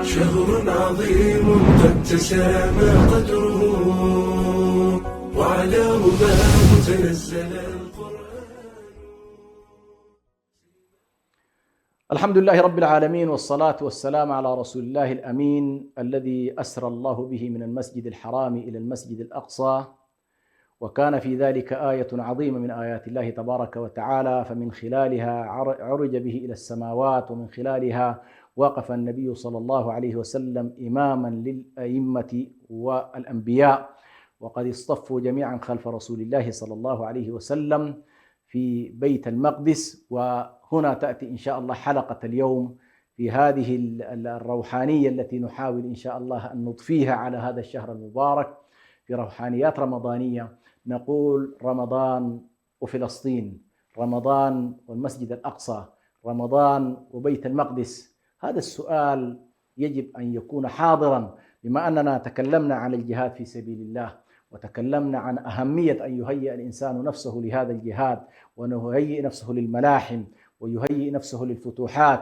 شهر عظيم قد تسامى قدره وعلى رباه تنزل القرآن. الحمد لله رب العالمين، والصلاة والسلام على رسول الله الأمين الذي أسرى الله به من المسجد الحرام إلى المسجد الأقصى، وكان في ذلك آية عظيمة من آيات الله تبارك وتعالى، فمن خلالها عرج به إلى السماوات، ومن خلالها وقف النبي صلى الله عليه وسلم إماما للأئمة والأنبياء، وقد اصطفوا جميعا خلف رسول الله صلى الله عليه وسلم في بيت المقدس. وهنا تأتي إن شاء الله حلقة اليوم في هذه الروحانية التي نحاول إن شاء الله أن نضفيها على هذا الشهر المبارك في روحانيات رمضانية. نقول رمضان وفلسطين، رمضان والمسجد الأقصى، رمضان وبيت المقدس. هذا السؤال يجب أن يكون حاضرا، بما أننا تكلمنا عن الجهاد في سبيل الله، وتكلمنا عن أهمية أن يهيئ الإنسان نفسه لهذا الجهاد، وأنه يهيئ نفسه للملاحم ويهيئ نفسه للفتوحات.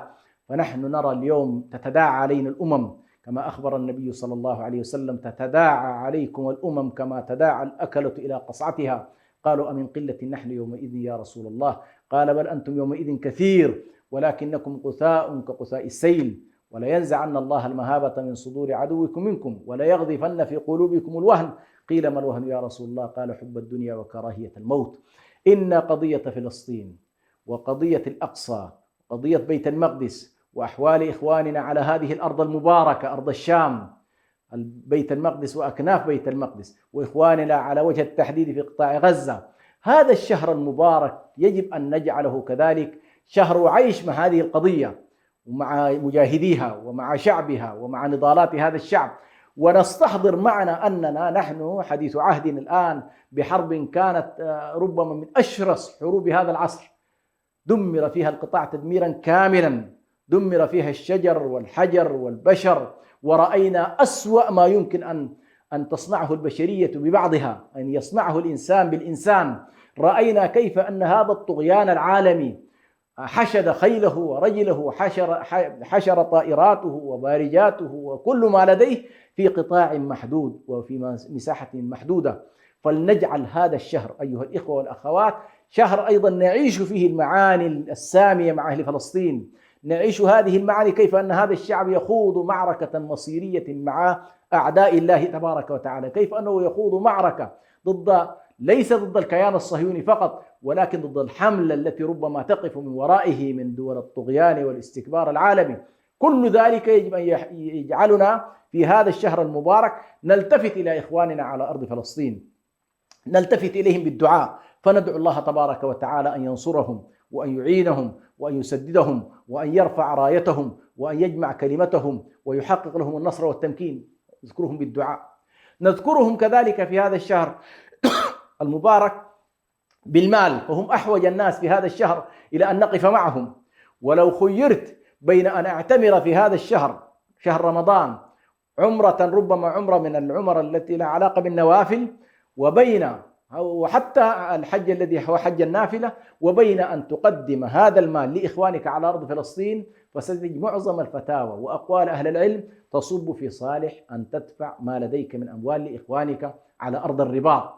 فنحن نرى اليوم تتداعى علينا الأمم، كما أخبر النبي صلى الله عليه وسلم: تتداعى عليكم الأمم كما تداعى الأكلة إلى قصعتها. قالوا: أمن قلة نحن يومئذ يا رسول الله؟ قال: بل أنتم يومئذ كثير ولكنكم غثاء كغثاء السيل، ولا ينزعن الله المهابة من صدور عدوكم منكم، ولا يغذفن في قلوبكم الوهن. قيل: ما الوهن يا رسول الله؟ قال: حب الدنيا وكراهية الموت. إن قضية فلسطين وقضية الأقصى وقضية بيت المقدس وأحوال إخواننا على هذه الأرض المباركة، أرض الشام، بيت المقدس وأكناف بيت المقدس، وإخواننا على وجه التحديد في قطاع غزة، هذا الشهر المبارك يجب أن نجعله كذلك شهر عيش مع هذه القضية، ومع مجاهديها ومع شعبها ومع نضالات هذا الشعب، ونستحضر معنا أننا نحن حديث عهد الآن بحرب كانت ربما من أشرس حروب هذا العصر، دمر فيها القطاع تدميرا كاملا، دمر فيها الشجر والحجر والبشر، ورأينا أسوأ ما يمكن أن تصنعه البشرية ببعضها، أن يصنعه الإنسان بالإنسان. رأينا كيف أن هذا الطغيان العالمي حشد خيله ورجله وحشر طائراته وبارجاته وكل ما لديه في قطاع محدود وفي مساحة محدودة. فلنجعل هذا الشهر أيها الإخوة والأخوات شهر أيضا نعيش فيه المعاني السامية مع أهل فلسطين، نعيش هذه المعاني، كيف أن هذا الشعب يخوض معركة مصيرية مع أعداء الله تبارك وتعالى، كيف أنه يخوض معركة ليس ضد الكيان الصهيوني فقط، ولكن ضد الحملة التي ربما تقف من ورائه من دول الطغيان والاستكبار العالمي. كل ذلك يجب أن يجعلنا في هذا الشهر المبارك نلتفت إلى إخواننا على أرض فلسطين، نلتفت إليهم بالدعاء، فندعو الله تبارك وتعالى أن ينصرهم وأن يعينهم وأن يسددهم وأن يرفع رايتهم وأن يجمع كلمتهم ويحقق لهم النصر والتمكين. نذكرهم بالدعاء. نذكرهم كذلك في هذا الشهر المبارك بالمال، فهم أحوج الناس في هذا الشهر إلى أن نقف معهم. ولو خيرت بين أن أعتمر في هذا الشهر، شهر رمضان، عمرة ربما عمرة من العمر التي لها علاقة بالنوافل، وحتى الحج الذي هو حج النافلة، وبين أن تقدم هذا المال لإخوانك على أرض فلسطين، فستجد معظم الفتاوى وأقوال أهل العلم تصب في صالح أن تدفع ما لديك من أموال لإخوانك على أرض الرباط،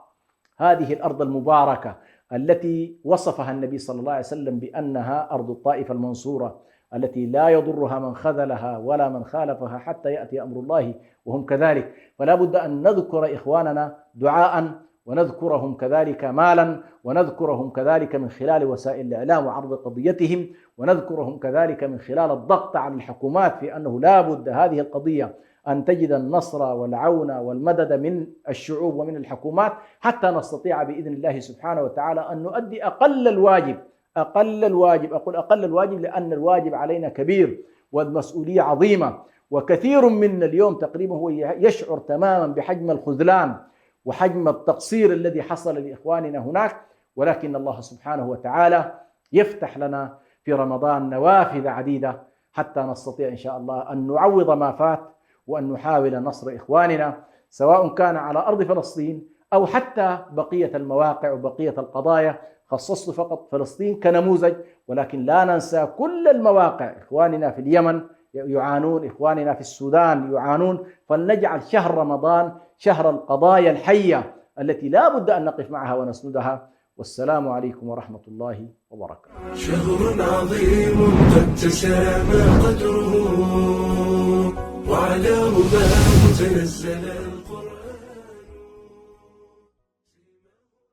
هذه الأرض المباركة التي وصفها النبي صلى الله عليه وسلم بأنها أرض الطائفة المنصورة التي لا يضرها من خذلها ولا من خالفها حتى يأتي أمر الله وهم كذلك. فلا بد أن نذكر إخواننا دعاء، ونذكرهم كذلك مالا، ونذكرهم كذلك من خلال وسائل الإعلام وعرض قضيتهم، ونذكرهم كذلك من خلال الضغط على الحكومات في أنه لا بد هذه القضية أن تجد النصر والعون والمدد من الشعوب ومن الحكومات، حتى نستطيع بإذن الله سبحانه وتعالى أن نؤدي أقل الواجب. أقول أقل الواجب لأن الواجب علينا كبير والمسؤولية عظيمة، وكثير منا اليوم تقريبا هو يشعر تماما بحجم الخذلان وحجم التقصير الذي حصل لإخواننا هناك، ولكن الله سبحانه وتعالى يفتح لنا في رمضان نوافذ عديدة حتى نستطيع إن شاء الله أن نعوض ما فات، وأن نحاول نصر إخواننا سواء كان على أرض فلسطين أو حتى بقية المواقع وبقية القضايا. خصصت فقط فلسطين كنموذج، ولكن لا ننسى كل المواقع، إخواننا في اليمن، يعانون، إخواننا في السودان يعانون، فلنجعل شهر رمضان شهر القضايا الحية التي لا بد أن نقف معها ونسندها. والسلام عليكم ورحمة الله وبركاته. شهر عظيم قد تسامى قدره وعلى رباه تنزل القرآن.